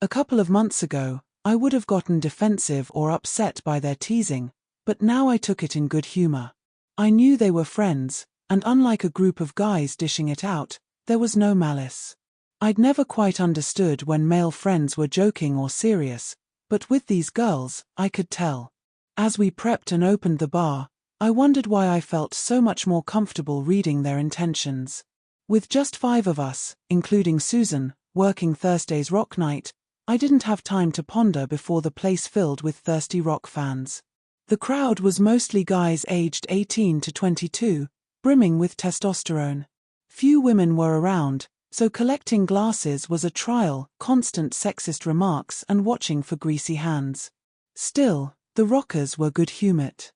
A couple of months ago, I would have gotten defensive or upset by their teasing, but now I took it in good humor. I knew they were friends, and unlike a group of guys dishing it out, there was no malice. I'd never quite understood when male friends were joking or serious, but with these girls, I could tell. As we prepped and opened the bar, I wondered why I felt so much more comfortable reading their intentions. With just 5 of us, including Susan, working Thursday's rock night, I didn't have time to ponder before the place filled with thirsty rock fans. The crowd was mostly guys aged 18 to 22, brimming with testosterone. Few women were around, so collecting glasses was a trial, constant sexist remarks and watching for greasy hands. Still, the rockers were good-humored.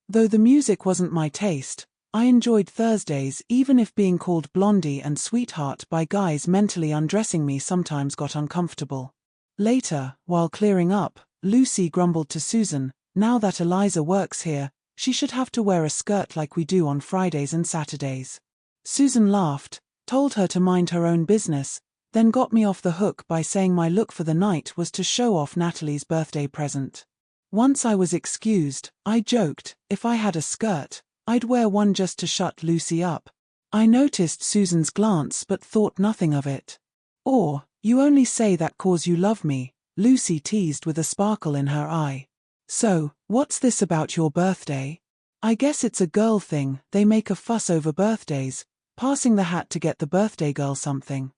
Though the music wasn't my taste, I enjoyed Thursdays even if being called blondie and sweetheart by guys mentally undressing me sometimes got uncomfortable. Later, while clearing up, Lucy grumbled to Susan, now that Eliza works here, she should have to wear a skirt like we do on Fridays and Saturdays. Susan laughed, told her to mind her own business, then got me off the hook by saying my look for the night was to show off Natalie's birthday present. Once I was excused, I joked, if I had a skirt, I'd wear one just to shut Lucy up. I noticed Susan's glance but thought nothing of it. Or, you only say that 'cause you love me, Lucy teased with a sparkle in her eye. So, what's this about your birthday? I guess it's a girl thing, they make a fuss over birthdays, passing the hat to get the birthday girl something.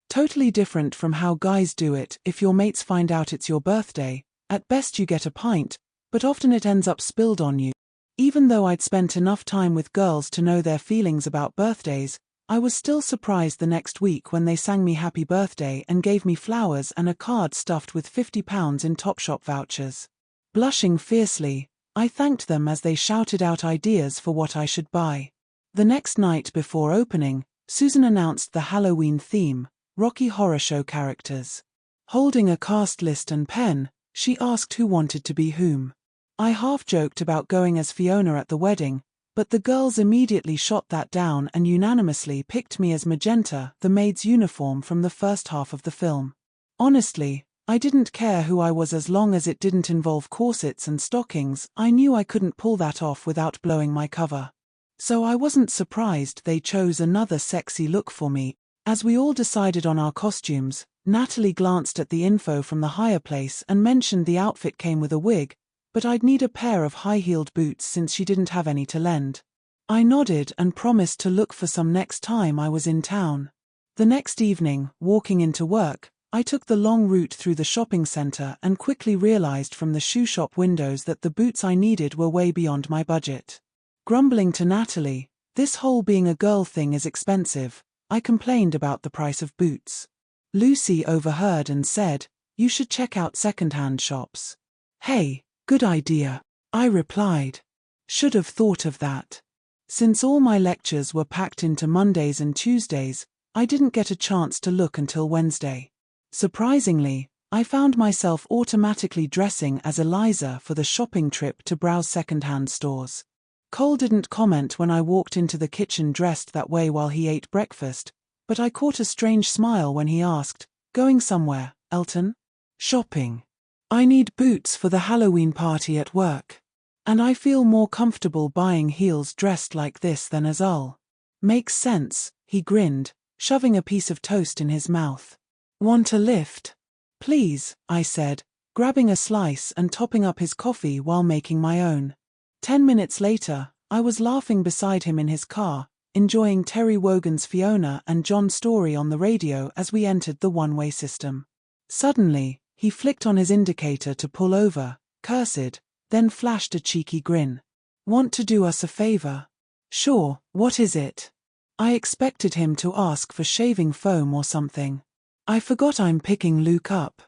Totally different from how guys do it. If your mates find out it's your birthday, at best you get a pint, but often it ends up spilled on you. Even though I'd spent enough time with girls to know their feelings about birthdays, I was still surprised the next week when they sang me happy birthday and gave me flowers and a card stuffed with £50 in Topshop vouchers. Blushing fiercely, I thanked them as they shouted out ideas for what I should buy. The next night before opening, Susan announced the Halloween theme, Rocky Horror Show characters. Holding a cast list and pen, she asked who wanted to be whom. I half-joked about going as Fiona at the wedding, but the girls immediately shot that down and unanimously picked me as Magenta, the maid's uniform from the first half of the film. Honestly, I didn't care who I was as long as it didn't involve corsets and stockings. I knew I couldn't pull that off without blowing my cover. So I wasn't surprised they chose another sexy look for me. As we all decided on our costumes, Natalie glanced at the info from the hire place and mentioned the outfit came with a wig, but I'd need a pair of high-heeled boots since she didn't have any to lend. I nodded and promised to look for some next time I was in town. The next evening, walking into work, I took the long route through the shopping center and quickly realized from the shoe shop windows that the boots I needed were way beyond my budget. Grumbling to Natalie, this whole being a girl thing is expensive, I complained about the price of boots. Lucy overheard and said, "You should check out second-hand shops." "Hey, good idea," I replied. Should have thought of that. Since all my lectures were packed into Mondays and Tuesdays, I didn't get a chance to look until Wednesday. Surprisingly, I found myself automatically dressing as Eliza for the shopping trip to browse second-hand stores. Cole didn't comment when I walked into the kitchen dressed that way while he ate breakfast, but I caught a strange smile when he asked, "Going somewhere, Elton?" "Shopping. I need boots for the Halloween party at work. And I feel more comfortable buying heels dressed like this than as Ul." "Makes sense," he grinned, shoving a piece of toast in his mouth. "Want a lift?" "Please," I said, grabbing a slice and topping up his coffee while making my own. 10 minutes later, I was laughing beside him in his car, enjoying Terry Wogan's Fiona and John Story on the radio as we entered the one-way system. Suddenly, he flicked on his indicator to pull over, cursed, then flashed a cheeky grin. "Want to do us a favor?" "Sure, what is it?" I expected him to ask for shaving foam or something. "I forgot I'm picking Luke up."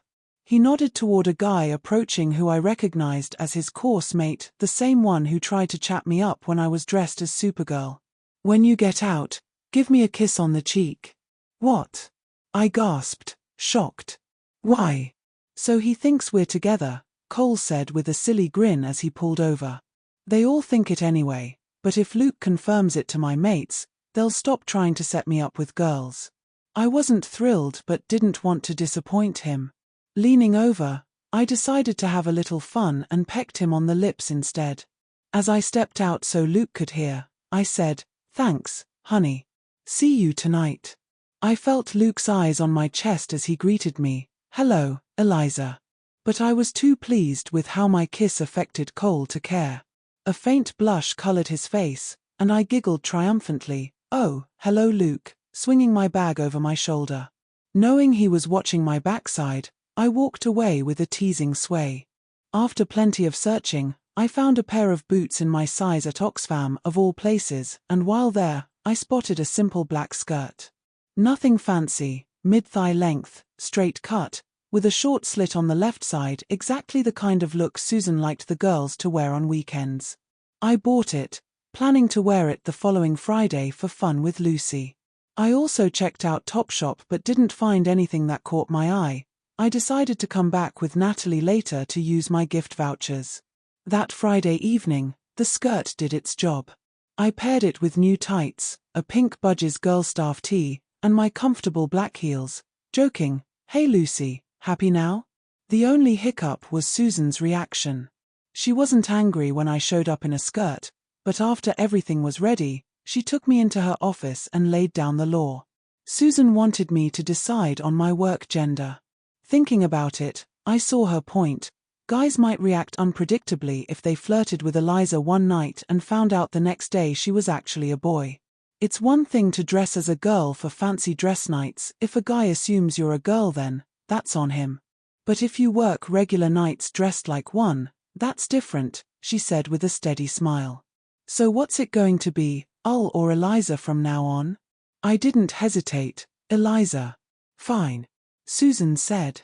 He nodded toward a guy approaching who I recognized as his course mate, the same one who tried to chat me up when I was dressed as Supergirl. "When you get out, give me a kiss on the cheek." "What?" I gasped, shocked. "Why?" "So he thinks we're together," Cole said with a silly grin as he pulled over. "They all think it anyway, but if Luke confirms it to my mates, they'll stop trying to set me up with girls." I wasn't thrilled but didn't want to disappoint him. Leaning over, I decided to have a little fun and pecked him on the lips instead. As I stepped out so Luke could hear, I said, "Thanks, honey. See you tonight." I felt Luke's eyes on my chest as he greeted me, "Hello, Eliza." But I was too pleased with how my kiss affected Cole to care. A faint blush colored his face, and I giggled triumphantly, "Oh, hello Luke," swinging my bag over my shoulder. Knowing he was watching my backside, I walked away with a teasing sway. After plenty of searching, I found a pair of boots in my size at Oxfam of all places, and while there, I spotted a simple black skirt. Nothing fancy, mid-thigh length, straight cut, with a short slit on the left side, exactly the kind of look Susan liked the girls to wear on weekends. I bought it, planning to wear it the following Friday for fun with Lucy. I also checked out Topshop but didn't find anything that caught my eye. I decided to come back with Natalie later to use my gift vouchers. That Friday evening, the skirt did its job. I paired it with new tights, a pink Budgies girl staff tee, and my comfortable black heels, joking, "Hey Lucy, happy now?" The only hiccup was Susan's reaction. She wasn't angry when I showed up in a skirt, but after everything was ready, she took me into her office and laid down the law. Susan wanted me to decide on my work gender. Thinking about it, I saw her point. Guys might react unpredictably if they flirted with Eliza one night and found out the next day she was actually a boy. It's one thing to dress as a girl for fancy dress nights. If a guy assumes you're a girl, then that's on him. But if you work regular nights dressed like one, that's different, she said with a steady smile. So what's it going to be, Ul or Eliza from now on? I didn't hesitate. Eliza. Fine. Susan said.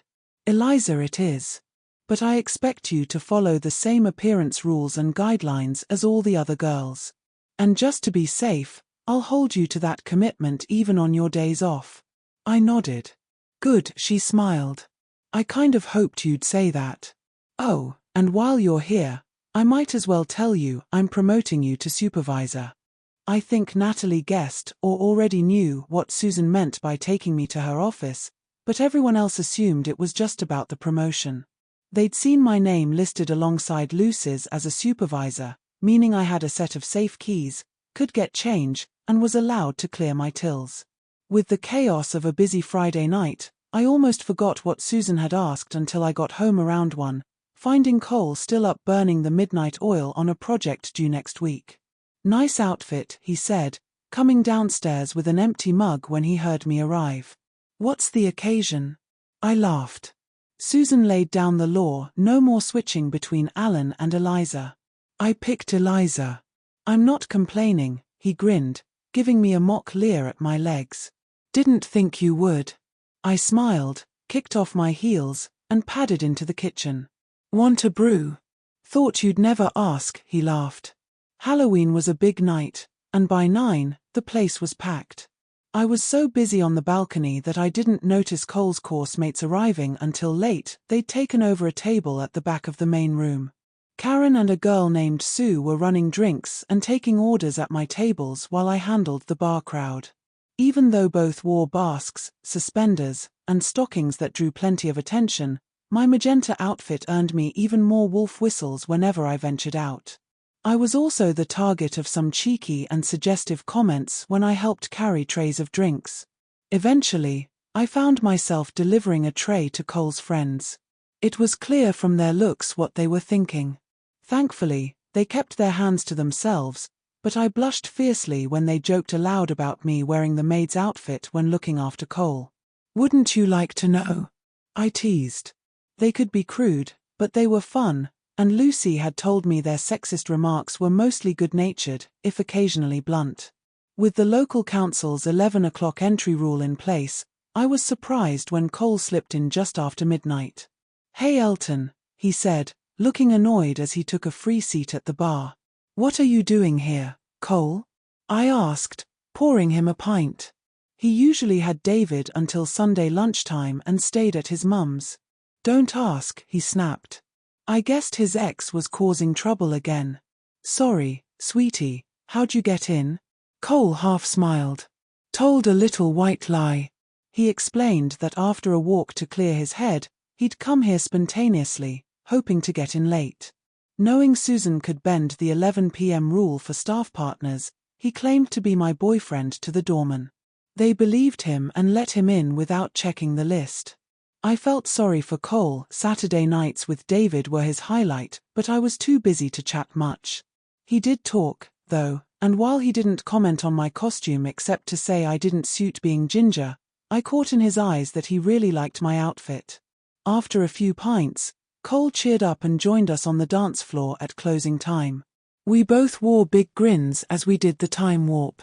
Eliza it is. But I expect you to follow the same appearance rules and guidelines as all the other girls. And just to be safe, I'll hold you to that commitment even on your days off. I nodded. Good, she smiled. I kind of hoped you'd say that. Oh, and while you're here, I might as well tell you I'm promoting you to supervisor. I think Natalie guessed or already knew what Susan meant by taking me to her office, but everyone else assumed it was just about the promotion. They'd seen my name listed alongside Lucy's as a supervisor, meaning I had a set of safe keys, could get change, and was allowed to clear my tills. With the chaos of a busy Friday night, I almost forgot what Susan had asked until I got home around 1, finding Cole still up burning the midnight oil on a project due next week. Nice outfit, he said, coming downstairs with an empty mug when he heard me arrive. What's the occasion? I laughed. Susan laid down the law, no more switching between Alan and Eliza. I picked Eliza. I'm not complaining, he grinned, giving me a mock leer at my legs. Didn't think you would. I smiled, kicked off my heels, and padded into the kitchen. Want a brew? Thought you'd never ask, he laughed. Halloween was a big night, and by 9, the place was packed. I was so busy on the balcony that I didn't notice Cole's course mates arriving until late. They'd taken over a table at the back of the main room. Karen and a girl named Sue were running drinks and taking orders at my tables while I handled the bar crowd. Even though both wore basques, suspenders, and stockings that drew plenty of attention, my magenta outfit earned me even more wolf whistles whenever I ventured out. I was also the target of some cheeky and suggestive comments when I helped carry trays of drinks. Eventually, I found myself delivering a tray to Cole's friends. It was clear from their looks what they were thinking. Thankfully, they kept their hands to themselves, but I blushed fiercely when they joked aloud about me wearing the maid's outfit when looking after Cole. Wouldn't you like to know? I teased. They could be crude, but they were fun, and Lucy had told me their sexist remarks were mostly good-natured, if occasionally blunt. With the local council's 11 o'clock entry rule in place, I was surprised when Cole slipped in just after midnight. Hey Elton, he said, looking annoyed as he took a free seat at the bar. What are you doing here, Cole? I asked, pouring him a pint. He usually had David until Sunday lunchtime and stayed at his mum's. Don't ask, he snapped. I guessed his ex was causing trouble again. Sorry, sweetie, how'd you get in? Cole half smiled. Told a little white lie. He explained that after a walk to clear his head, He'd come here spontaneously, hoping to get in late. Knowing Susan could bend the 11 p.m. rule for staff partners, he claimed to be my boyfriend to the doorman. They believed him and let him in without checking the list. I felt sorry for Cole. Saturday nights with David were his highlight, but I was too busy to chat much. He did talk, though, and while he didn't comment on my costume except to say I didn't suit being ginger, I caught in his eyes that he really liked my outfit. After a few pints, Cole cheered up and joined us on the dance floor at closing time. We both wore big grins as we did the time warp.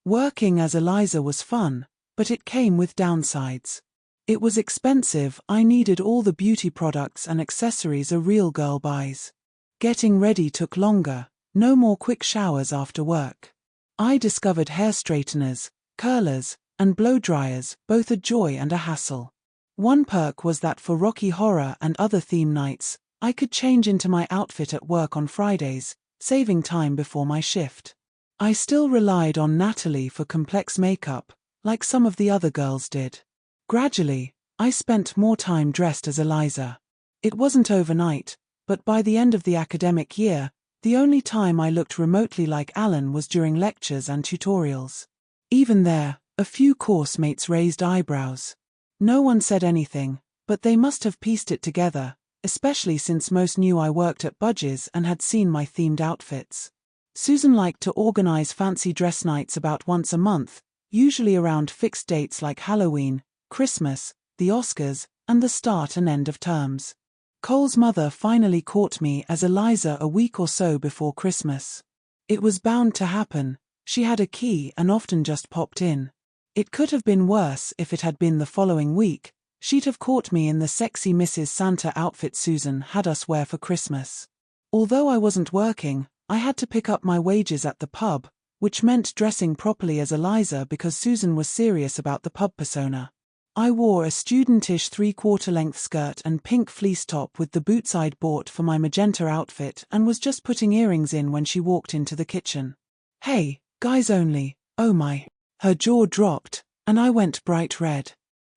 Working as Eliza was fun, but it came with downsides. It was expensive. I needed all the beauty products and accessories a real girl buys. Getting ready took longer, no more quick showers after work. I discovered hair straighteners, curlers, and blow dryers, both a joy and a hassle. One perk was that for Rocky Horror and other theme nights, I could change into my outfit at work on Fridays, saving time before my shift. I still relied on Natalie for complex makeup, like some of the other girls did. Gradually, I spent more time dressed as Eliza. It wasn't overnight, but by the end of the academic year, the only time I looked remotely like Alan was during lectures and tutorials. Even there, a few course mates raised eyebrows. No one said anything, but they must have pieced it together, especially since most knew I worked at Budge's and had seen my themed outfits. Susan liked to organize fancy dress nights about once a month, usually around fixed dates like Halloween, Christmas, the Oscars, and the start and end of terms. Cole's mother finally caught me as Eliza a week or so before Christmas. It was bound to happen. She had a key and often just popped in. It could have been worse if it had been the following week. She'd have caught me in the sexy Mrs. Santa outfit Susan had us wear for Christmas. Although I wasn't working, I had to pick up my wages at the pub, which meant dressing properly as Eliza because Susan was serious about the pub persona. I wore a studentish 3/4-length skirt and pink fleece top with the boots I'd bought for my magenta outfit and was just putting earrings in when she walked into the kitchen. "Hey, guys only, oh my." Her jaw dropped, and I went bright red.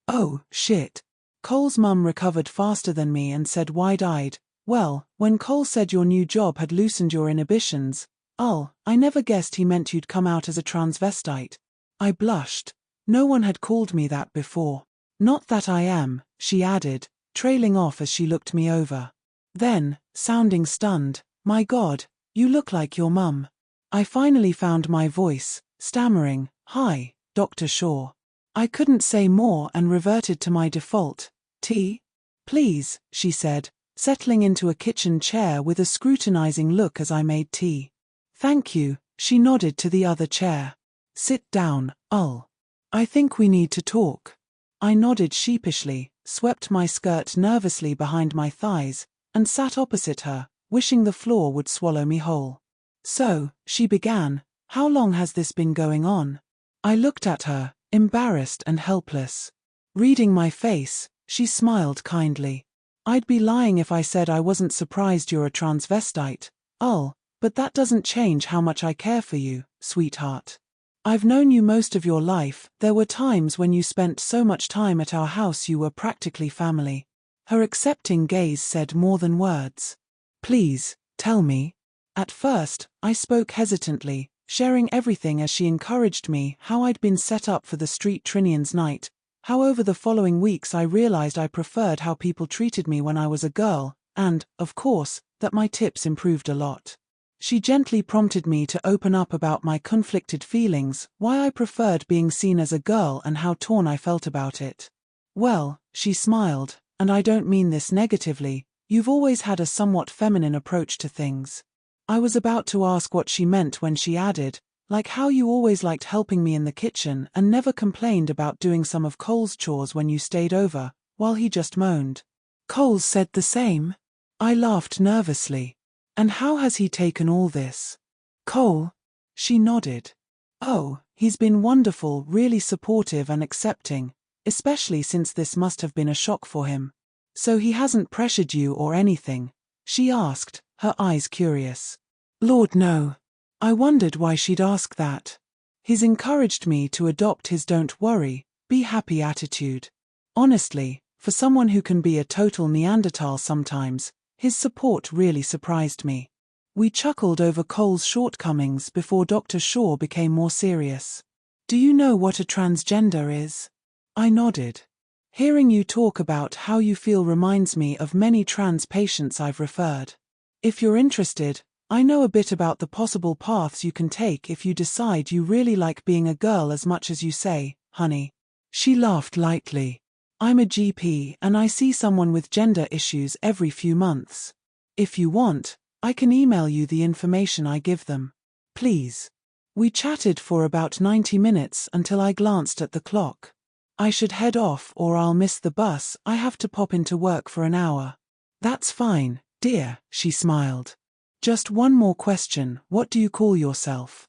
"Oh, shit." Cole's mum recovered faster than me and said wide-eyed, "Well, when Cole said your new job had loosened your inhibitions, I never guessed he meant you'd come out as a transvestite." I blushed. No one had called me that before. "Not that I am," she added, trailing off as she looked me over. Then, sounding stunned, "My God, you look like your mum." I finally found my voice, stammering, "Hi, Dr. Shaw." I couldn't say more and reverted to my default, "Tea?" "Please," she said, settling into a kitchen chair with a scrutinizing look as I made tea. "Thank you," she nodded to the other chair. "Sit down, I think we need to talk." I nodded sheepishly, swept my skirt nervously behind my thighs, and sat opposite her, wishing the floor would swallow me whole. "So," she began, "how long has this been going on?" I looked at her, embarrassed and helpless. Reading my face, she smiled kindly. "I'd be lying if I said I wasn't surprised you're a transvestite, but that doesn't change how much I care for you, sweetheart. I've known you most of your life. There were times when you spent so much time at our house you were practically family." Her accepting gaze said more than words. "Please, tell me." At first, I spoke hesitantly, sharing everything as she encouraged me, how I'd been set up for the Street Trinians night, how over the following weeks I realized I preferred how people treated me when I was a girl, and, of course, that my tips improved a lot. She gently prompted me to open up about my conflicted feelings, why I preferred being seen as a girl and how torn I felt about it. "Well," she smiled, "and I don't mean this negatively, you've always had a somewhat feminine approach to things." I was about to ask what she meant when she added, "Like how you always liked helping me in the kitchen and never complained about doing some of Cole's chores when you stayed over, while he just moaned." "Cole's said the same." I laughed nervously. "And how has he taken all this?" "Cole?" She nodded. "Oh, he's been wonderful, really supportive and accepting, especially since this must have been a shock for him. So he hasn't pressured you or anything?" she asked, her eyes curious. "Lord, no." I wondered why she'd ask that. He's encouraged me to adopt his don't worry, be happy attitude. Honestly, For someone who can be a total Neanderthal sometimes, his support really surprised me. We chuckled over Cole's shortcomings before Dr. Shaw became more serious. Do you know what a transgender is? I nodded. Hearing you talk about how you feel reminds me of many trans patients I've referred. If you're interested, I know a bit about the possible paths you can take if you decide you really like being a girl as much as you say, honey. She laughed lightly. I'm a GP and I see someone with gender issues every few months. If you want, I can email you the information I give them. Please. We chatted for about 90 minutes until I glanced at the clock. I should head off or I'll miss the bus. I have to pop into work for an hour. That's fine, dear, she smiled. Just one more question. What do you call yourself?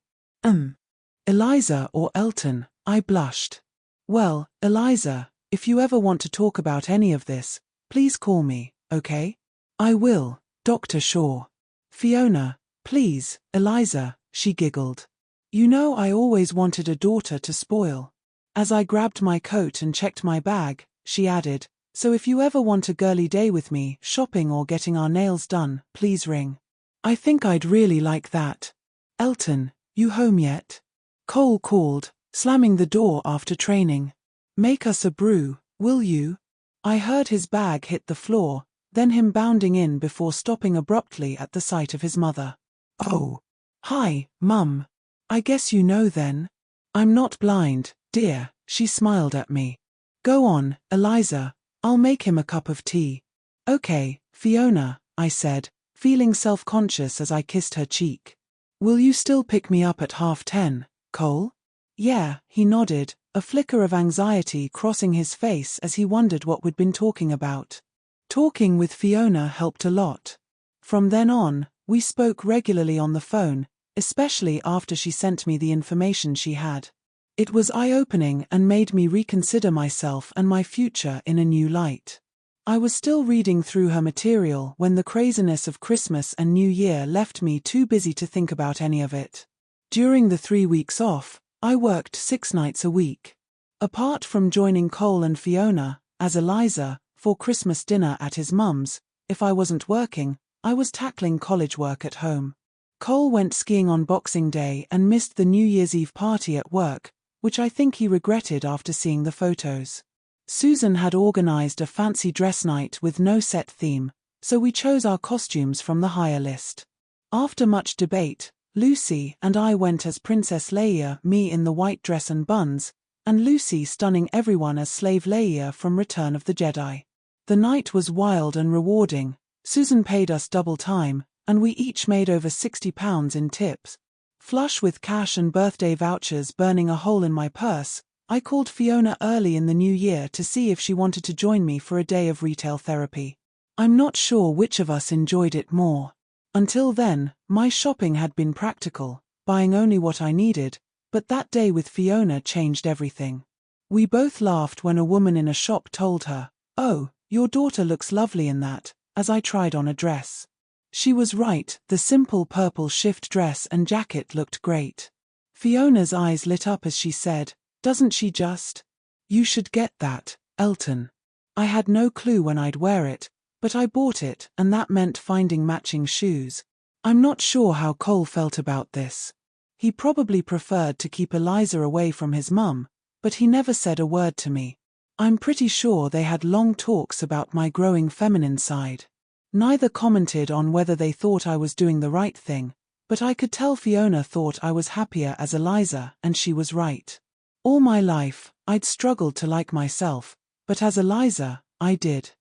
Eliza or Elton, I blushed. Well, Eliza, if you ever want to talk about any of this, please call me, okay? I will, Dr. Shaw. Fiona, please, Eliza, she giggled. You know I always wanted a daughter to spoil. As I grabbed my coat and checked my bag, she added, so if you ever want a girly day with me, shopping or getting our nails done, please ring. I think I'd really like that. Elton, you home yet? Cole called, slamming the door after training. Make us a brew, will you? I heard his bag hit the floor, then him bounding in before stopping abruptly at the sight of his mother. Oh. Hi, Mum. I guess you know then. I'm not blind, dear, she smiled at me. Go on, Eliza, I'll make him a cup of tea. Okay, Fiona, I said, feeling self-conscious as I kissed her cheek. Will you still pick me up at 10:30, Cole? Yeah, he nodded, a flicker of anxiety crossing his face as he wondered what we'd been talking about. Talking with Fiona helped a lot. From then on, we spoke regularly on the phone, especially after she sent me the information she had. It was eye-opening and made me reconsider myself and my future in a new light. I was still reading through her material when the craziness of Christmas and New Year left me too busy to think about any of it. During the 3 weeks off, I worked 6 nights a week. Apart from joining Cole and Fiona, as Eliza, for Christmas dinner at his mum's, if I wasn't working, I was tackling college work at home. Cole went skiing on Boxing Day and missed the New Year's Eve party at work, which I think he regretted after seeing the photos. Susan had organized a fancy dress night with no set theme, so we chose our costumes from the hire list. After much debate, Lucy and I went as Princess Leia, me in the white dress and buns, and Lucy stunning everyone as Slave Leia from Return of the Jedi. The night was wild and rewarding. Susan paid us double time, and we each made over £60 in tips. Flush with cash and birthday vouchers burning a hole in my purse, I called Fiona early in the new year to see if she wanted to join me for a day of retail therapy. I'm not sure which of us enjoyed it more. Until then, my shopping had been practical, buying only what I needed, but that day with Fiona changed everything. We both laughed when a woman in a shop told her, "Oh, your daughter looks lovely in that," as I tried on a dress. She was right, the simple purple shift dress and jacket looked great. Fiona's eyes lit up as she said, "Doesn't she just? You should get that, Elton." I had no clue when I'd wear it, but I bought it, and that meant finding matching shoes. I'm not sure how Cole felt about this. He probably preferred to keep Eliza away from his mum, but he never said a word to me. I'm pretty sure they had long talks about my growing feminine side. Neither commented on whether they thought I was doing the right thing, but I could tell Fiona thought I was happier as Eliza, and she was right. All my life, I'd struggled to like myself, but as Eliza, I did.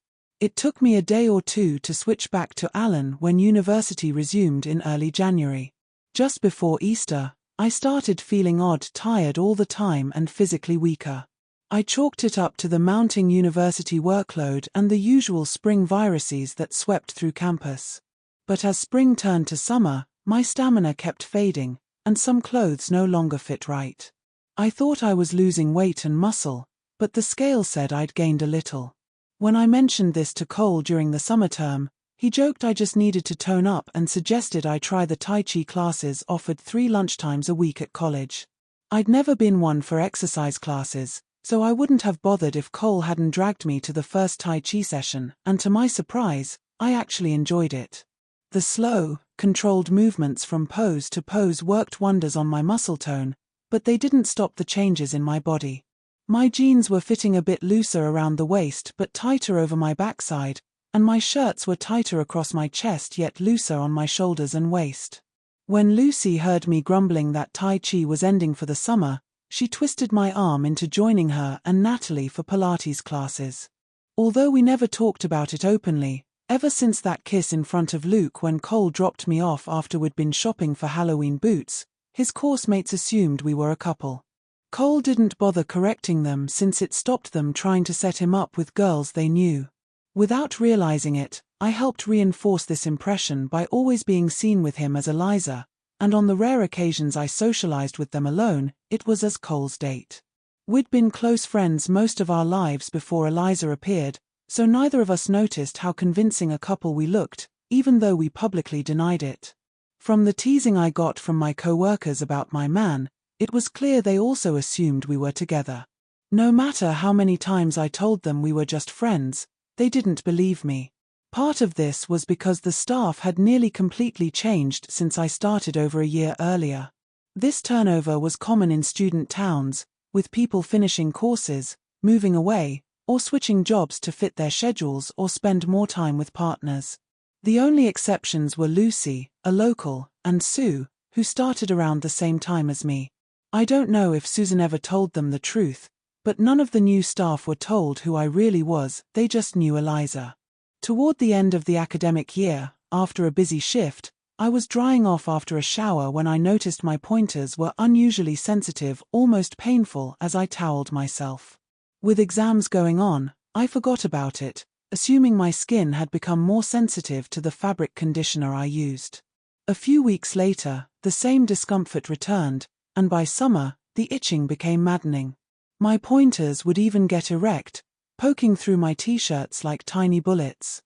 It took me a day or two to switch back to Alan when university resumed in early January. Just before Easter, I started feeling odd, tired all the time and physically weaker. I chalked it up to the mounting university workload and the usual spring viruses that swept through campus. But as spring turned to summer, my stamina kept fading, and some clothes no longer fit right. I thought I was losing weight and muscle, but the scale said I'd gained a little. When I mentioned this to Cole during the summer term, he joked I just needed to tone up and suggested I try the Tai Chi classes offered 3 lunchtimes a week at college. I'd never been one for exercise classes, So I wouldn't have bothered if Cole hadn't dragged me to the first Tai Chi session, and to my surprise, I actually enjoyed it. The slow, controlled movements from pose to pose worked wonders on my muscle tone, but they didn't stop the changes in my body. My jeans were fitting a bit looser around the waist but tighter over my backside, and my shirts were tighter across my chest yet looser on my shoulders and waist. When Lucy heard me grumbling that Tai Chi was ending for the summer, she twisted my arm into joining her and Natalie for Pilates classes. Although we never talked about it openly, ever since that kiss in front of Luke when Cole dropped me off after we'd been shopping for Halloween boots, his course mates assumed we were a couple. Cole didn't bother correcting them since it stopped them trying to set him up with girls they knew. Without realizing it, I helped reinforce this impression by always being seen with him as Eliza, and on the rare occasions I socialized with them alone, it was as Cole's date. We'd been close friends most of our lives before Eliza appeared, so neither of us noticed how convincing a couple we looked, even though we publicly denied it. From the teasing I got from my co-workers about my man, it was clear they also assumed we were together. No matter how many times I told them we were just friends, they didn't believe me. Part of this was because the staff had nearly completely changed since I started over a year earlier. This turnover was common in student towns, with people finishing courses, moving away, or switching jobs to fit their schedules or spend more time with partners. The only exceptions were Lucy, a local, and Sue, who started around the same time as me. I don't know if Susan ever told them the truth, but none of the new staff were told who I really was, they just knew Eliza. Toward the end of the academic year, after a busy shift, I was drying off after a shower when I noticed my pointers were unusually sensitive, almost painful as I toweled myself. With exams going on, I forgot about it, assuming my skin had become more sensitive to the fabric conditioner I used. A few weeks later, the same discomfort returned, and by summer, the itching became maddening. My pointers would even get erect, poking through my t-shirts like tiny bullets.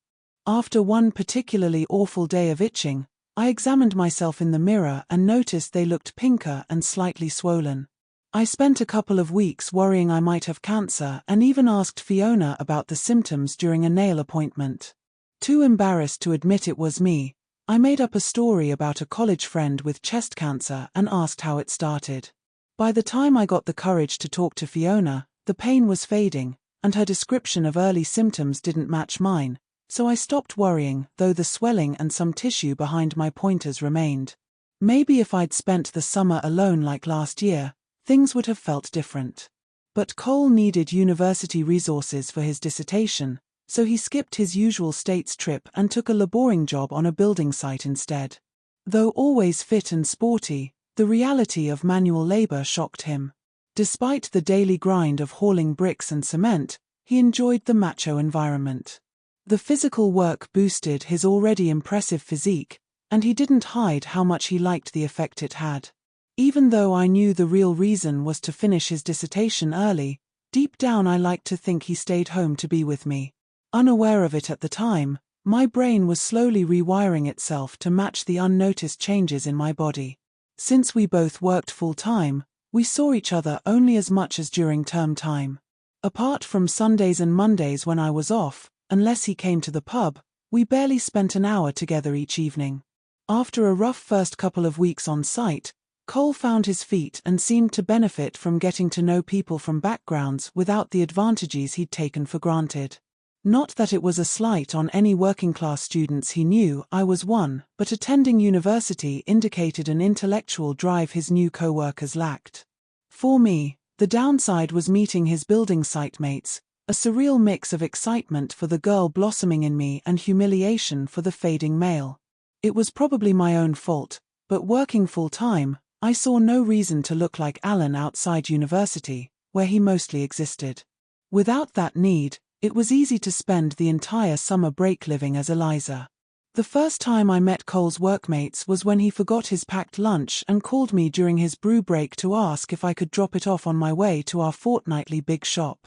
After one particularly awful day of itching, I examined myself in the mirror and noticed they looked pinker and slightly swollen. I spent a couple of weeks worrying I might have cancer and even asked Fiona about the symptoms during a nail appointment. Too embarrassed to admit it was me, I made up a story about a college friend with chest cancer and asked how it started. By the time I got the courage to talk to Fiona, the pain was fading, and her description of early symptoms didn't match mine, so I stopped worrying, though the swelling and some tissue behind my pointers remained. Maybe if I'd spent the summer alone like last year, things would have felt different. But Cole needed university resources for his dissertation, so he skipped his usual States trip and took a laboring job on a building site instead. Though always fit and sporty, the reality of manual labor shocked him. Despite the daily grind of hauling bricks and cement, he enjoyed the macho environment. The physical work boosted his already impressive physique, and he didn't hide how much he liked the effect it had. Even though I knew the real reason was to finish his dissertation early, deep down I liked to think he stayed home to be with me. Unaware of it at the time, my brain was slowly rewiring itself to match the unnoticed changes in my body. Since we both worked full-time, we saw each other only as much as during term time. Apart from Sundays and Mondays when I was off, unless he came to the pub, we barely spent an hour together each evening. After a rough first couple of weeks on site, Cole found his feet and seemed to benefit from getting to know people from backgrounds without the advantages he'd taken for granted. Not that it was a slight on any working-class students he knew I was one, but attending university indicated an intellectual drive his new co-workers lacked. For me, the downside was meeting his building site mates, a surreal mix of excitement for the girl blossoming in me and humiliation for the fading male. It was probably my own fault, but working full-time, I saw no reason to look like Alan outside university, where he mostly existed. Without that need, it was easy to spend the entire summer break living as Eliza. The first time I met Cole's workmates was when he forgot his packed lunch and called me during his brew break to ask if I could drop it off on my way to our fortnightly big shop.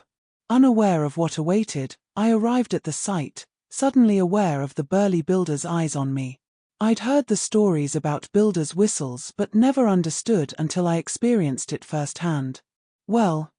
Unaware of what awaited, I arrived at the site, suddenly aware of the burly builder's eyes on me. I'd heard the stories about builders' whistles but never understood until I experienced it firsthand. Well,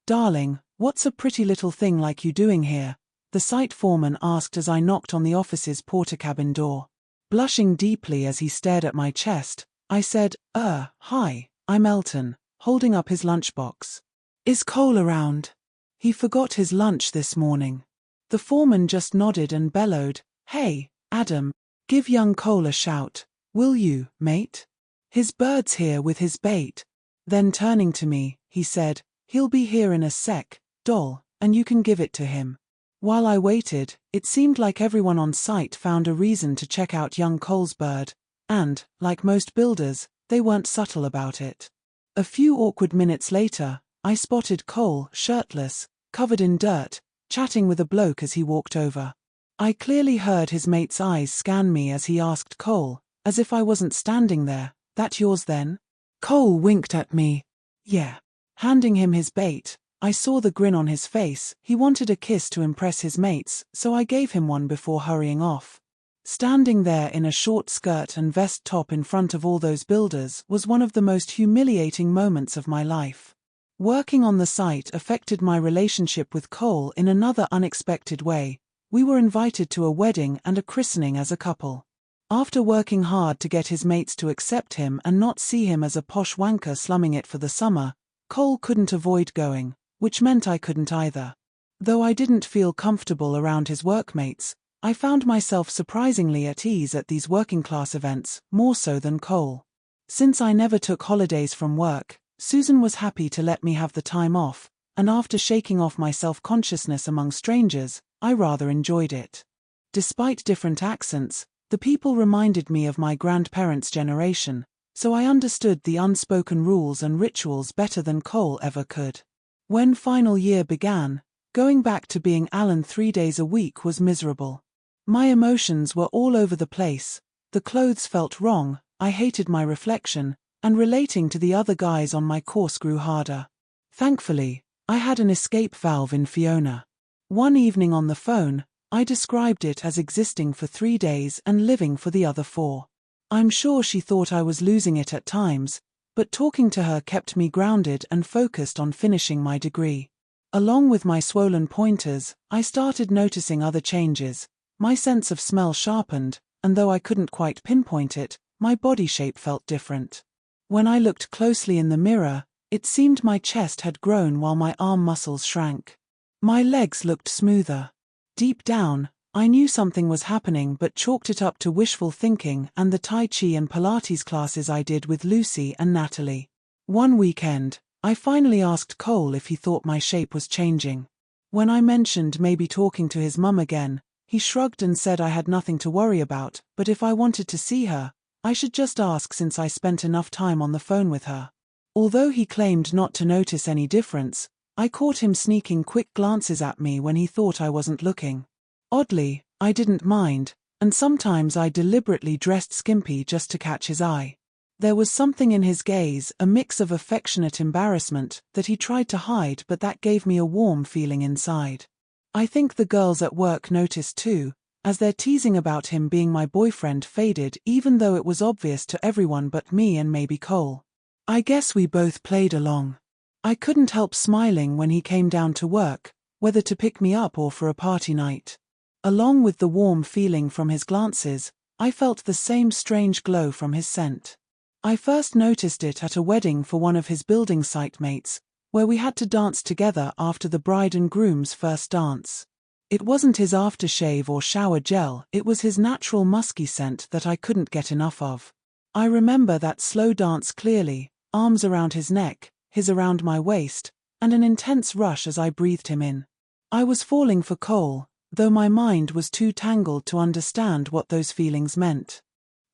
"Darling, what's a pretty little thing like you doing here?" the site foreman asked as I knocked on the office's porter-cabin door. Blushing deeply as he stared at my chest, I said, hi, I'm Elton," holding up his lunchbox. "Is Cole around? He forgot his lunch this morning." The foreman just nodded and bellowed, "Hey, Adam, give young Cole a shout, will you, mate? His bird's here with his bait." Then turning to me, he said, "He'll be here in a sec, doll, and you can give it to him." While I waited, it seemed like everyone on site found a reason to check out young Cole's bird, and, like most builders, they weren't subtle about it. A few awkward minutes later, I spotted Cole, shirtless, covered in dirt, chatting with a bloke as he walked over. I clearly heard his mate's eyes scan me as he asked Cole, as if I wasn't standing there, "That yours then?" Cole winked at me. "Yeah." Handing him his bait, I saw the grin on his face. He wanted a kiss to impress his mates, so I gave him one before hurrying off. Standing there in a short skirt and vest top in front of all those builders was one of the most humiliating moments of my life. Working on the site affected my relationship with Cole in another unexpected way. We were invited to a wedding and a christening as a couple. After working hard to get his mates to accept him and not see him as a posh wanker slumming it for the summer, Cole couldn't avoid going, which meant I couldn't either. Though I didn't feel comfortable around his workmates, I found myself surprisingly at ease at these working-class events, more so than Cole. Since I never took holidays from work, Susan was happy to let me have the time off, and after shaking off my self-consciousness among strangers, I rather enjoyed it. Despite different accents, the people reminded me of my grandparents' generation, so I understood the unspoken rules and rituals better than Cole ever could. When final year began, going back to being Alan 3 days a week was miserable. My emotions were all over the place. The clothes felt wrong, I hated my reflection, and relating to the other guys on my course grew harder. Thankfully, I had an escape valve in Fiona. One evening on the phone, I described it as existing for 3 days and living for the other 4. I'm sure she thought I was losing it at times, but talking to her kept me grounded and focused on finishing my degree. Along with my swollen pointers, I started noticing other changes. My sense of smell sharpened, and though I couldn't quite pinpoint it, my body shape felt different. When I looked closely in the mirror, it seemed my chest had grown while my arm muscles shrank. My legs looked smoother. Deep down, I knew something was happening but chalked it up to wishful thinking and the Tai Chi and Pilates classes I did with Lucy and Natalie. One weekend, I finally asked Cole if he thought my shape was changing. When I mentioned maybe talking to his mum again, he shrugged and said I had nothing to worry about, but if I wanted to see her, I should just ask since I spent enough time on the phone with her. Although he claimed not to notice any difference, I caught him sneaking quick glances at me when he thought I wasn't looking. Oddly, I didn't mind, and sometimes I deliberately dressed skimpy just to catch his eye. There was something in his gaze, a mix of affectionate embarrassment, that he tried to hide but that gave me a warm feeling inside. I think the girls at work noticed too, as their teasing about him being my boyfriend faded even though it was obvious to everyone but me and maybe Cole. I guess we both played along. I couldn't help smiling when he came down to work, whether to pick me up or for a party night. Along with the warm feeling from his glances, I felt the same strange glow from his scent. I first noticed it at a wedding for one of his building site mates, where we had to dance together after the bride and groom's first dance. It wasn't his aftershave or shower gel, it was his natural musky scent that I couldn't get enough of. I remember that slow dance clearly, arms around his neck, his around my waist, and an intense rush as I breathed him in. I was falling for Cole, though my mind was too tangled to understand what those feelings meant.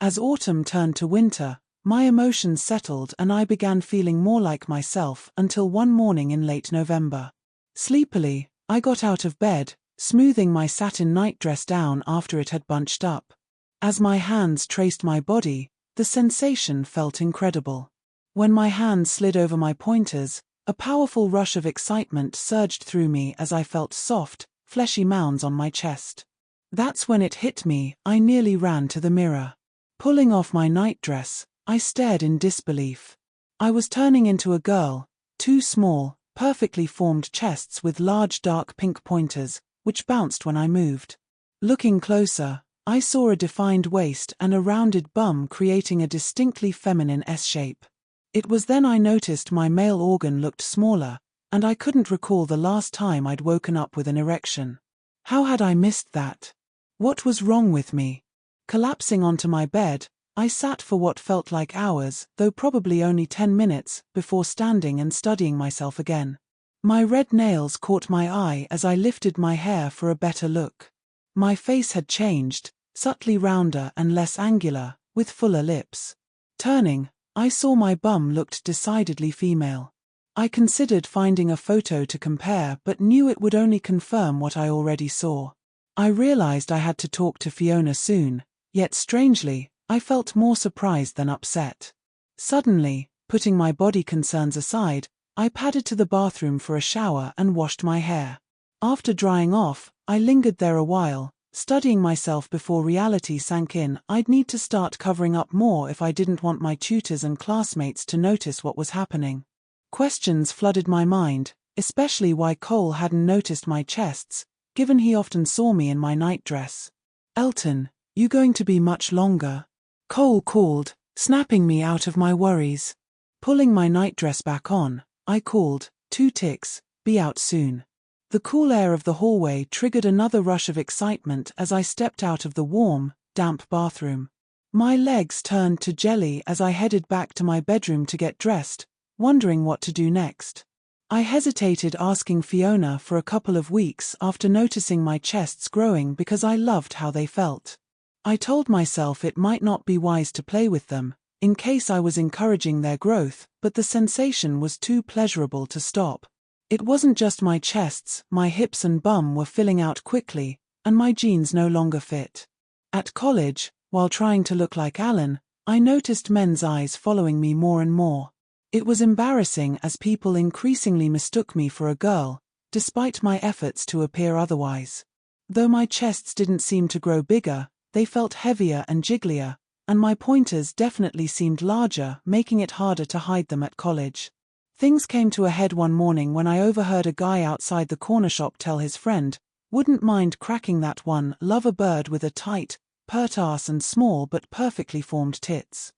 As autumn turned to winter, my emotions settled and I began feeling more like myself until one morning in late November. Sleepily, I got out of bed, smoothing my satin nightdress down after it had bunched up. As my hands traced my body, the sensation felt incredible. When my hands slid over my pointers, a powerful rush of excitement surged through me as I felt soft, fleshy mounds on my chest. That's when it hit me, I nearly ran to the mirror. Pulling off my nightdress, I stared in disbelief. I was turning into a girl, too small, perfectly formed chests with large dark pink pointers, which bounced when I moved. Looking closer, I saw a defined waist and a rounded bum creating a distinctly feminine S-shape. It was then I noticed my male organ looked smaller, and I couldn't recall the last time I'd woken up with an erection. How had I missed that? What was wrong with me? Collapsing onto my bed, I sat for what felt like hours, though probably only 10 minutes, before standing and studying myself again. My red nails caught my eye as I lifted my hair for a better look. My face had changed, subtly rounder and less angular, with fuller lips. Turning, I saw my bum looked decidedly female. I considered finding a photo to compare but knew it would only confirm what I already saw. I realized I had to talk to Fiona soon, yet strangely, I felt more surprised than upset. Suddenly, putting my body concerns aside, I padded to the bathroom for a shower and washed my hair. After drying off, I lingered there a while, studying myself before reality sank in. I'd need to start covering up more if I didn't want my tutors and classmates to notice what was happening. Questions flooded my mind, especially why Cole hadn't noticed my chests, given he often saw me in my nightdress. "Elton, you going to be much longer?" Cole called, snapping me out of my worries. Pulling my nightdress back on, I called, "2 ticks, be out soon." The cool air of the hallway triggered another rush of excitement as I stepped out of the warm, damp bathroom. My legs turned to jelly as I headed back to my bedroom to get dressed, wondering what to do next. I hesitated asking Fiona for a couple of weeks after noticing my chests growing because I loved how they felt. I told myself it might not be wise to play with them, in case I was encouraging their growth, but the sensation was too pleasurable to stop. It wasn't just my chests, my hips and bum were filling out quickly, and my jeans no longer fit. At college, while trying to look like Alan, I noticed men's eyes following me more and more. It was embarrassing as people increasingly mistook me for a girl, despite my efforts to appear otherwise. Though my chests didn't seem to grow bigger, they felt heavier and jigglier, and my pointers definitely seemed larger, making it harder to hide them at college. Things came to a head one morning when I overheard a guy outside the corner shop tell his friend, "Wouldn't mind cracking that one, love a bird with a tight, pert ass and small but perfectly formed tits."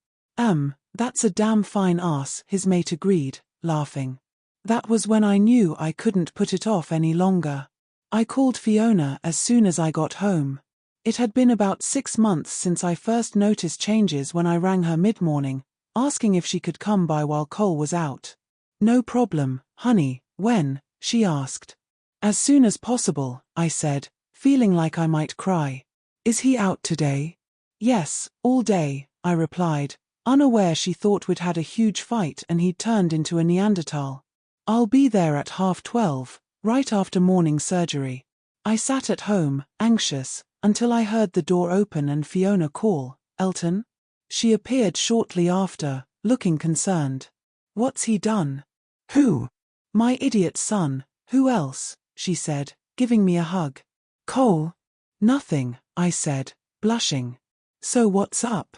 That's a damn fine ass," his mate agreed, laughing. That was when I knew I couldn't put it off any longer. I called Fiona as soon as I got home. It had been about 6 months since I first noticed changes when I rang her mid-morning, asking if she could come by while Cole was out. "No problem, honey, when?" she asked. "As soon as possible," I said, feeling like I might cry. "Is he out today?" "Yes, all day," I replied, unaware she thought we'd had a huge fight and he'd turned into a Neanderthal. "I'll be there at 12:30, right after morning surgery." I sat at home, anxious, until I heard the door open and Fiona call, "Elton?" She appeared shortly after, looking concerned. "What's he done?" "Who?" "My idiot son, who else?" she said, giving me a hug. "Cole?" "Nothing," I said, blushing. "So what's up?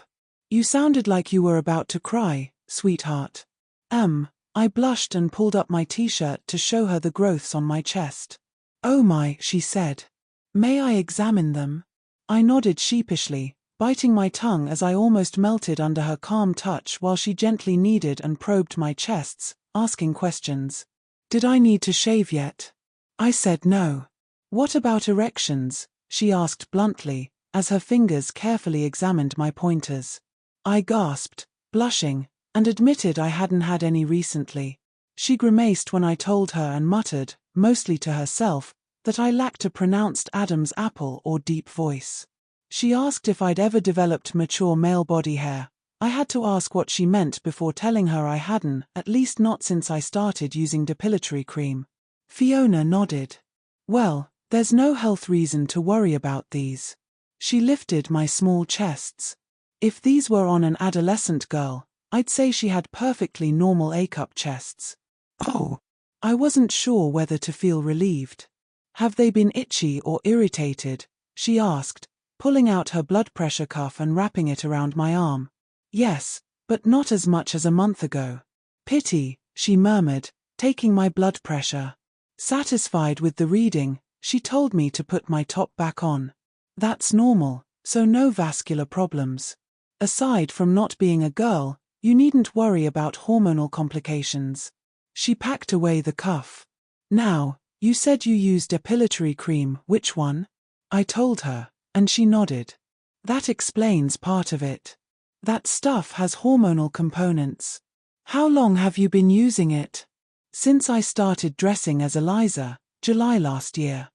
You sounded like you were about to cry, sweetheart." I blushed and pulled up my t-shirt to show her the growths on my chest. "Oh my," she said. "May I examine them?" I nodded sheepishly, biting my tongue as I almost melted under her calm touch while she gently kneaded and probed my chests, asking questions. Did I need to shave yet? I said no. "What about erections?" she asked bluntly, as her fingers carefully examined my pointers. I gasped, blushing, and admitted I hadn't had any recently. She grimaced when I told her and muttered, mostly to herself, that I lacked a pronounced Adam's apple or deep voice. She asked if I'd ever developed mature male body hair. I had to ask what she meant before telling her I hadn't, at least not since I started using depilatory cream. Fiona nodded. "Well, there's no health reason to worry about these." She lifted my small chests. If these were on an adolescent girl, I'd say she had perfectly normal A-cup chests. "Oh." I wasn't sure whether to feel relieved. "Have they been itchy or irritated?" she asked, pulling out her blood pressure cuff and wrapping it around my arm. "Yes, but not as much as a month ago." "Pity," she murmured, taking my blood pressure. Satisfied with the reading, she told me to put my top back on. That's normal, so no vascular problems. Aside from not being a girl, you needn't worry about hormonal complications. She packed away the cuff. Now, you said you used depilatory cream, which one? I told her, and she nodded. That explains part of it. That stuff has hormonal components. How long have you been using it? Since I started dressing as Eliza, July last year.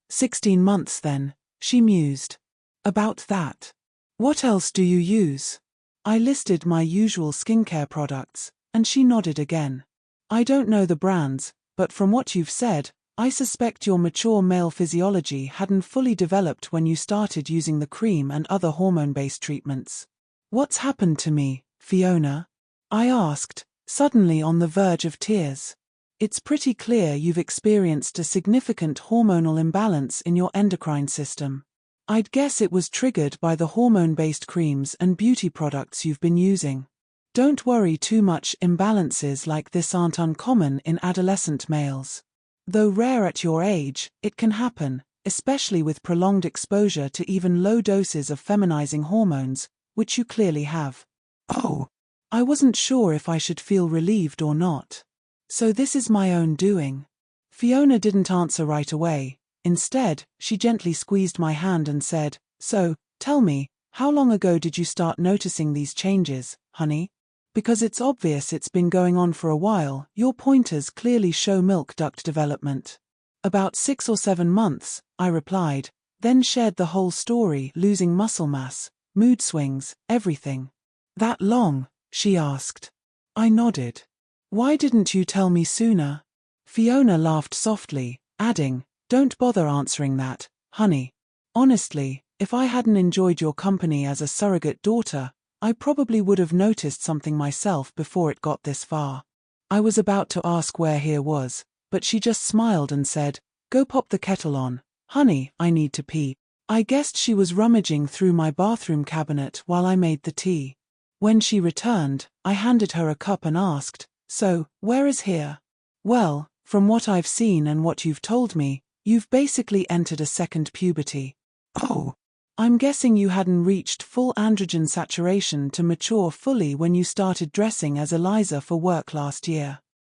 16 months then, she mused. About that. What else do you use? I listed my usual skincare products, and she nodded again. I don't know the brands, but from what you've said, I suspect your mature male physiology hadn't fully developed when you started using the cream and other hormone-based treatments. What's happened to me, Fiona? I asked, suddenly on the verge of tears. It's pretty clear you've experienced a significant hormonal imbalance in your endocrine system. I'd guess it was triggered by the hormone-based creams and beauty products you've been using. Don't worry too much, imbalances like this aren't uncommon in adolescent males. Though rare at your age, it can happen, especially with prolonged exposure to even low doses of feminizing hormones, which you clearly have. Oh, I wasn't sure if I should feel relieved or not. So this is my own doing. Fiona didn't answer right away. Instead, she gently squeezed my hand and said, So, tell me, how long ago did you start noticing these changes, honey? Because it's obvious it's been going on for a while. Your pointers clearly show milk duct development. About 6 or 7 months, I replied, then shared the whole story, losing muscle mass, mood swings, everything. That long? She asked. I nodded. Why didn't you tell me sooner? Fiona laughed softly, adding, Don't bother answering that, honey. Honestly, if I hadn't enjoyed your company as a surrogate daughter, I probably would have noticed something myself before it got this far. I was about to ask where here was, but she just smiled and said, Go pop the kettle on, honey, I need to pee. I guessed she was rummaging through my bathroom cabinet while I made the tea. When she returned, I handed her a cup and asked, So, where is here? Well, from what I've seen and what you've told me, you've basically entered a second puberty. Oh. I'm guessing you hadn't reached full androgen saturation to mature fully when you started dressing as Eliza for work last year.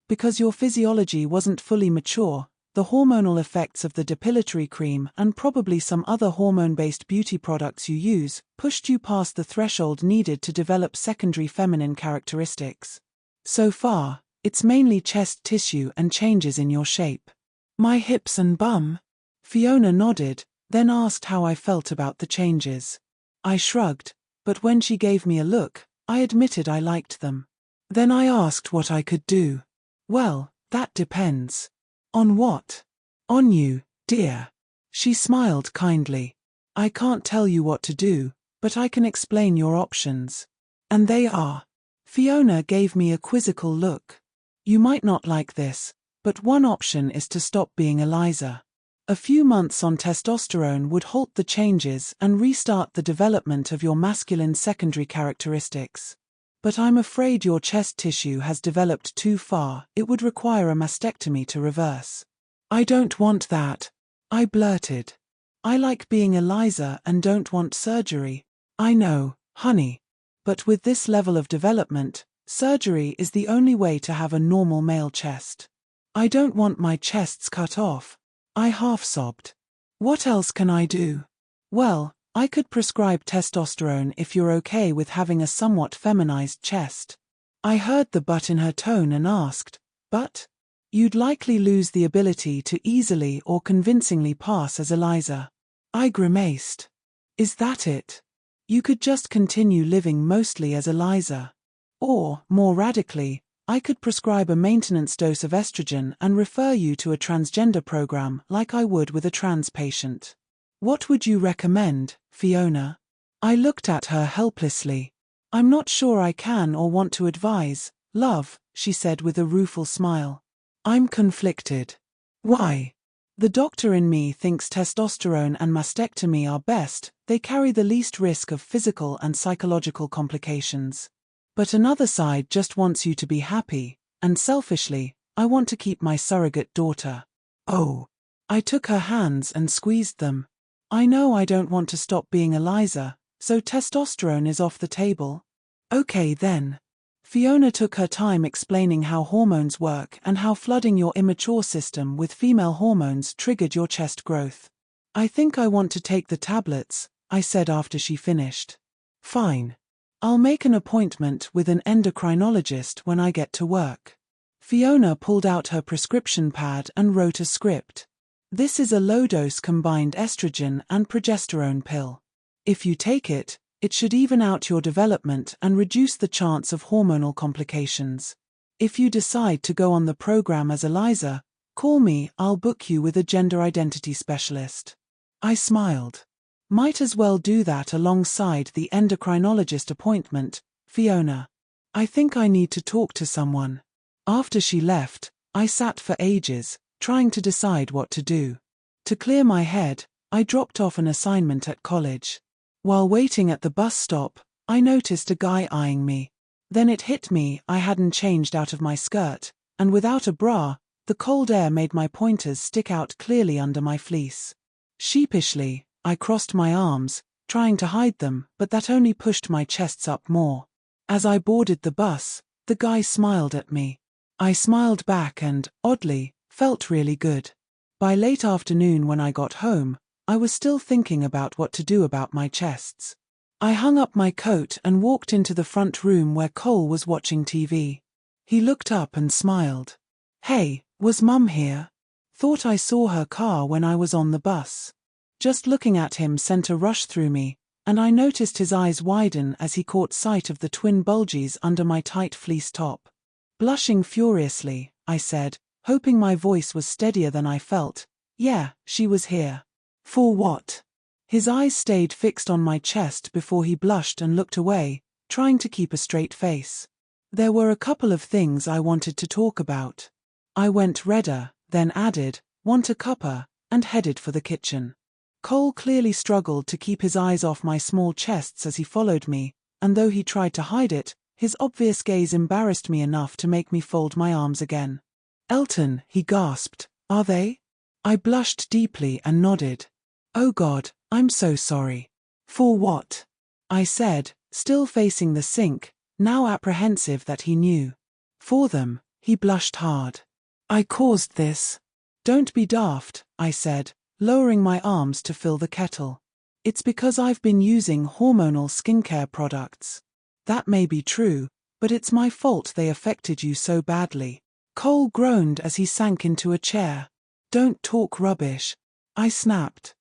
Because your physiology wasn't fully mature, the hormonal effects of the depilatory cream and probably some other hormone-based beauty products you use pushed you past the threshold needed to develop secondary feminine characteristics. So far, it's mainly chest tissue and changes in your shape. My hips and bum? Fiona nodded, then asked how I felt about the changes. I shrugged, but when she gave me a look, I admitted I liked them. Then I asked what I could do. Well, that depends. On what? On you, dear. She smiled kindly. I can't tell you what to do, but I can explain your options. And they are. Fiona gave me a quizzical look. You might not like this, but one option is to stop being Eliza. A few months on testosterone would halt the changes and restart the development of your masculine secondary characteristics. But I'm afraid your chest tissue has developed too far. It would require a mastectomy to reverse. I don't want that, I blurted. I like being Eliza and don't want surgery. I know, honey. But with this level of development, surgery is the only way to have a normal male chest. I don't want my chests cut off. I half-sobbed. What else can I do? Well, I could prescribe testosterone if you're okay with having a somewhat feminized chest. I heard the but in her tone and asked, But? You'd likely lose the ability to easily or convincingly pass as Eliza. I grimaced. Is that it? You could just continue living mostly as Eliza. Or, more radically, I could prescribe a maintenance dose of estrogen and refer you to a transgender program like I would with a trans patient. What would you recommend, Fiona? I looked at her helplessly. I'm not sure I can or want to advise, love, she said with a rueful smile. I'm conflicted. Why? The doctor in me thinks testosterone and mastectomy are best, they carry the least risk of physical and psychological complications. But another side just wants you to be happy, and selfishly, I want to keep my surrogate daughter. Oh. I took her hands and squeezed them. I know I don't want to stop being Eliza, so testosterone is off the table. Okay then. Fiona took her time explaining how hormones work and how flooding your immature system with female hormones triggered your chest growth. I think I want to take the tablets, I said after she finished. Fine. I'll make an appointment with an endocrinologist when I get to work. Fiona pulled out her prescription pad and wrote a script. This is a low-dose combined estrogen and progesterone pill. If you take it, it should even out your development and reduce the chance of hormonal complications. If you decide to go on the program as Eliza, call me, I'll book you with a gender identity specialist. I smiled. Might as well do that alongside the endocrinologist appointment, Fiona. I think I need to talk to someone. After she left, I sat for ages, trying to decide what to do. To clear my head, I dropped off an assignment at college. While waiting at the bus stop, I noticed a guy eyeing me. Then it hit me I hadn't changed out of my skirt, and without a bra, the cold air made my pointers stick out clearly under my fleece. Sheepishly, I crossed my arms, trying to hide them, but that only pushed my chests up more. As I boarded the bus, the guy smiled at me. I smiled back and, oddly, felt really good. By late afternoon when I got home, I was still thinking about what to do about my chests. I hung up my coat and walked into the front room where Cole was watching TV. He looked up and smiled. Hey, was Mum here? Thought I saw her car when I was on the bus. Just looking at him sent a rush through me, and I noticed his eyes widen as he caught sight of the twin bulges under my tight fleece top. Blushing furiously, I said, hoping my voice was steadier than I felt, yeah, she was here. For what? His eyes stayed fixed on my chest before he blushed and looked away, trying to keep a straight face. There were a couple of things I wanted to talk about. I went redder, then added, want a cuppa, and headed for the kitchen. Cole clearly struggled to keep his eyes off my small chests as he followed me, and though he tried to hide it, his obvious gaze embarrassed me enough to make me fold my arms again. Elton, he gasped, are they? I blushed deeply and nodded. Oh God, I'm so sorry. For what? I said, still facing the sink, now apprehensive that he knew. For them, he blushed hard. I caused this. Don't be daft, I said, lowering my arms to fill the kettle. It's because I've been using hormonal skincare products. That may be true, but it's my fault they affected you so badly. Cole groaned as he sank into a chair. Don't talk rubbish, I snapped.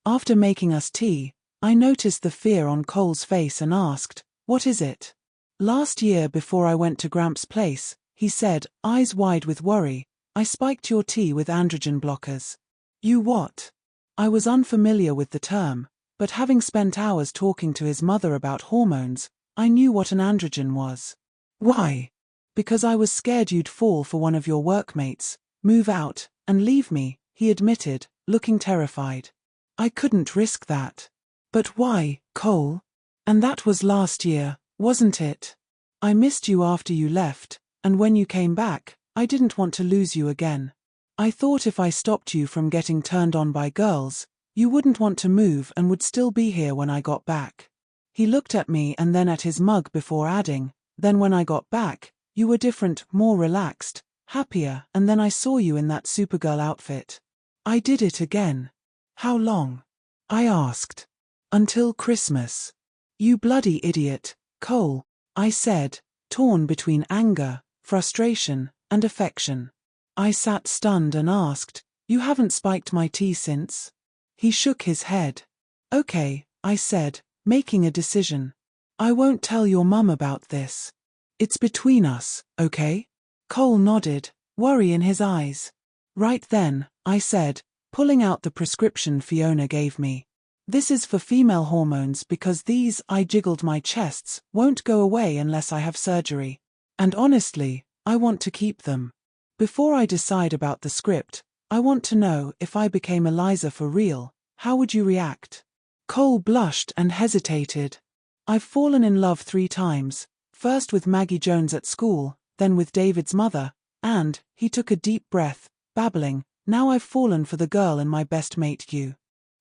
After making us tea, I noticed the fear on Cole's face and asked, what is it? Last year before I went to Gramps' place, he said, eyes wide with worry, I spiked your tea with androgen blockers. You what? I was unfamiliar with the term, but having spent hours talking to his mother about hormones, I knew what an androgen was. Why? Because I was scared you'd fall for one of your workmates, move out, and leave me, he admitted, looking terrified. I couldn't risk that. But why, Cole? And that was last year, wasn't it? I missed you after you left, and when you came back, I didn't want to lose you again. I thought if I stopped you from getting turned on by girls, you wouldn't want to move and would still be here when I got back. He looked at me and then at his mug before adding, then when I got back, you were different, more relaxed, happier, and then I saw you in that Supergirl outfit. I did it again. How long? I asked. Until Christmas. You bloody idiot, Cole, I said, torn between anger, frustration, and affection. I sat stunned and asked, you haven't spiked my tea since? He shook his head. Okay, I said, making a decision. I won't tell your mum about this. It's between us, okay? Cole nodded, worry in his eyes. Right then, I said, pulling out the prescription Fiona gave me. This is for female hormones because these, I jiggled my chests, won't go away unless I have surgery. And honestly, I want to keep them. Before I decide about the script, I want to know if I became Eliza for real, how would you react? Cole blushed and hesitated. I've fallen in love 3 times, first with Maggie Jones at school, then with David's mother, And he took a deep breath, babbling, "Now I've fallen for the girl and my best mate you."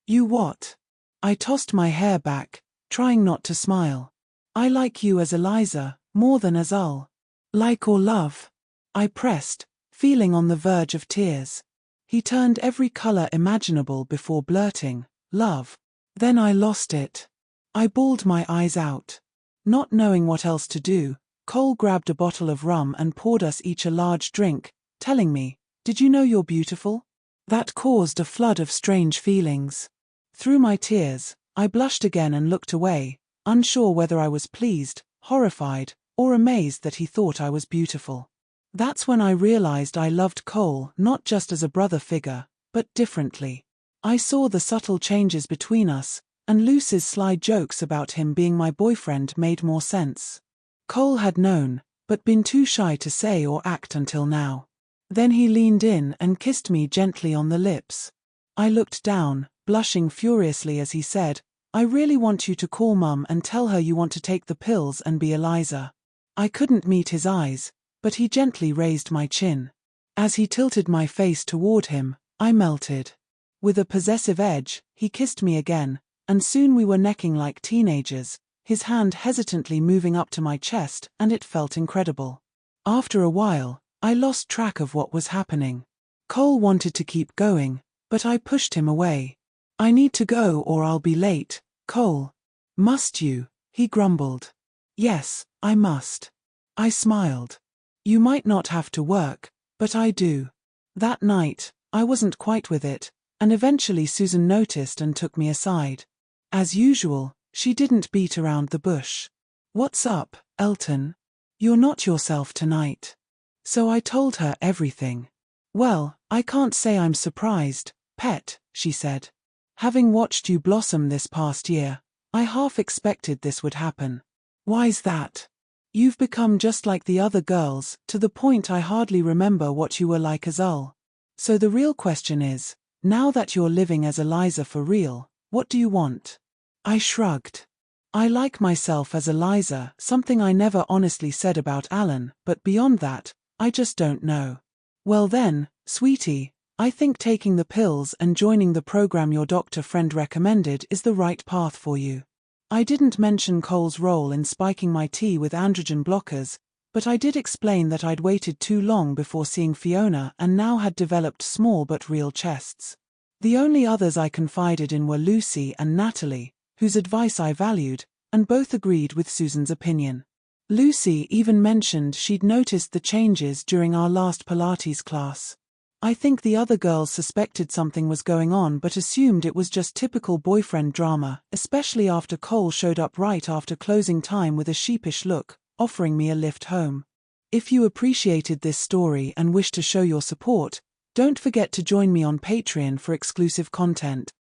"You what?" I tossed my hair back, trying not to smile. "I like you as Eliza, more than as Ul." "Like or love?" I pressed, feeling on the verge of tears. He turned every color imaginable before blurting, "Love." Then I lost it. I bawled my eyes out. Not knowing what else to do, Cole grabbed a bottle of rum and poured us each a large drink, telling me, "Did you know you're beautiful?" That caused a flood of strange feelings. Through my tears, I blushed again and looked away, unsure whether I was pleased, horrified, or amazed that he thought I was beautiful. That's when I realized I loved Cole not just as a brother figure, but differently. I saw the subtle changes between us, and Lucy's sly jokes about him being my boyfriend made more sense. Cole had known, but been too shy to say or act until now. Then he leaned in and kissed me gently on the lips. I looked down, blushing furiously as he said, "I really want you to call Mum and tell her you want to take the pills and be Eliza." I couldn't meet his eyes, but he gently raised my chin. As he tilted my face toward him, I melted. With a possessive edge, he kissed me again, and soon we were necking like teenagers, his hand hesitantly moving up to my chest, and it felt incredible. After a while, I lost track of what was happening. Cole wanted to keep going, but I pushed him away. "I need to go or I'll be late, Cole." "Must you?" he grumbled. "Yes, I must." I smiled. "You might not have to work, but I do." That night, I wasn't quite with it, and eventually Susan noticed and took me aside. As usual, she didn't beat around the bush. "What's up, Elton? You're not yourself tonight." So I told her everything. "Well, I can't say I'm surprised, pet," she said. "Having watched you blossom this past year, I half expected this would happen." "Why's that?" "You've become just like the other girls, to the point I hardly remember what you were like as Ul. So the real question is, now that you're living as Eliza for real, what do you want?" I shrugged. "I like myself as Eliza, something I never honestly said about Alan, but beyond that, I just don't know." "Well then, sweetie, I think taking the pills and joining the program your doctor friend recommended is the right path for you." I didn't mention Cole's role in spiking my tea with androgen blockers, but I did explain that I'd waited too long before seeing Fiona and now had developed small but real chests. The only others I confided in were Lucy and Natalie, whose advice I valued, and both agreed with Susan's opinion. Lucy even mentioned she'd noticed the changes during our last Pilates class. I think the other girls suspected something was going on but assumed it was just typical boyfriend drama, especially after Cole showed up right after closing time with a sheepish look, offering me a lift home. If you appreciated this story and wish to show your support, don't forget to join me on Patreon for exclusive content.